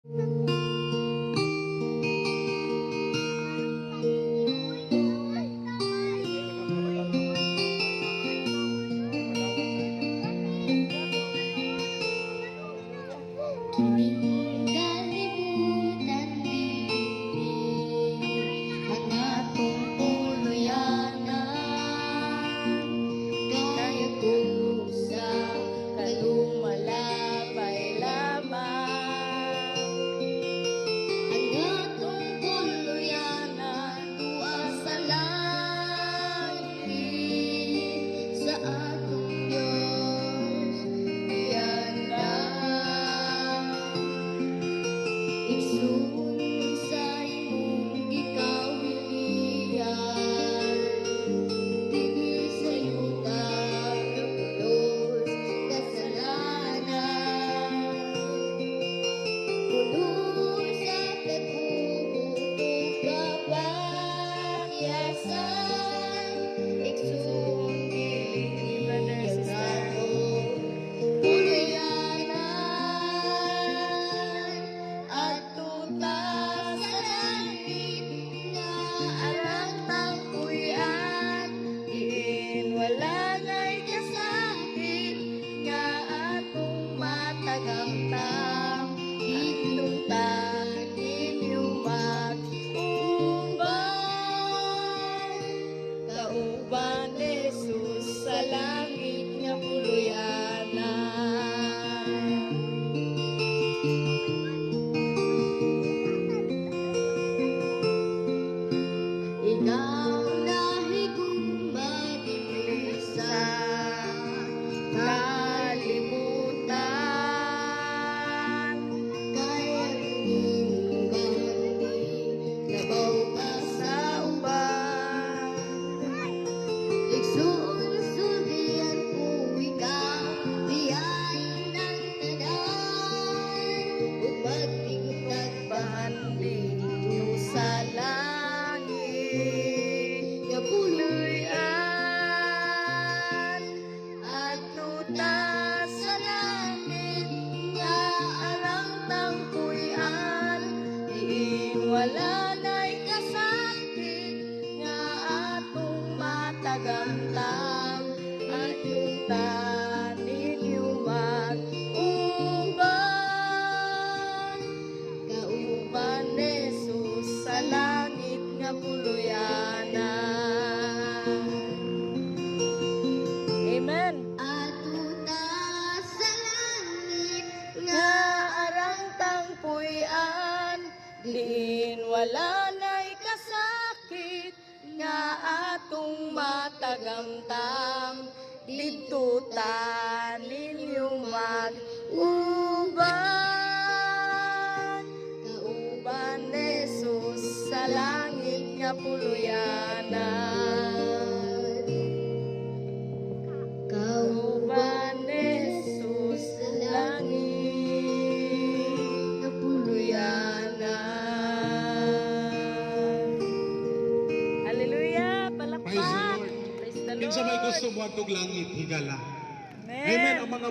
Kining kalibutan dinhi ang atong puluyanan, kaya kusa kalumalabay lamang. Ang atong puluyanan tuwa sa langit, sa atong Diyos iyan. Igsoon sa imong gikawilian, tigil sa yuta napulos kasalanan. Puno sa tagubong kapangyarihan, igsoon dili kasarong wala na'y kasakit nga atong matagamtam. Itong tanin yumak uban, kauban Jesus sa langit nga puluyanan. Ikaw nahigugma dinhi sa kalibutan, kaya ning gandi labaw ka sa uban. Igsoon sudian ko ikaw, biyahin ng tanan, ug magtingtag pahandling mo sa langit nga puluyan. Atuta sa langit nga arang tangkuyan, diin wala na'y kasakit nga atong matagamtam. At yung tanin yumak uban, kauban Jesus sa langit nga puluyanan. Amen. Atuta sa langit nga arang tangpuyan, diin wala na'y kasakit nga atong matagamtam. Didto tanin yumak uban, kauban Jesus sa langit nga puluyanan. Kauban Jesus sa langit nga puluyanan. Hallelujah! Palakpak! Praise the Lord. Praise the Lord! Kinsa may gusto mo atong langit higala. Amen! Amen. Ang mga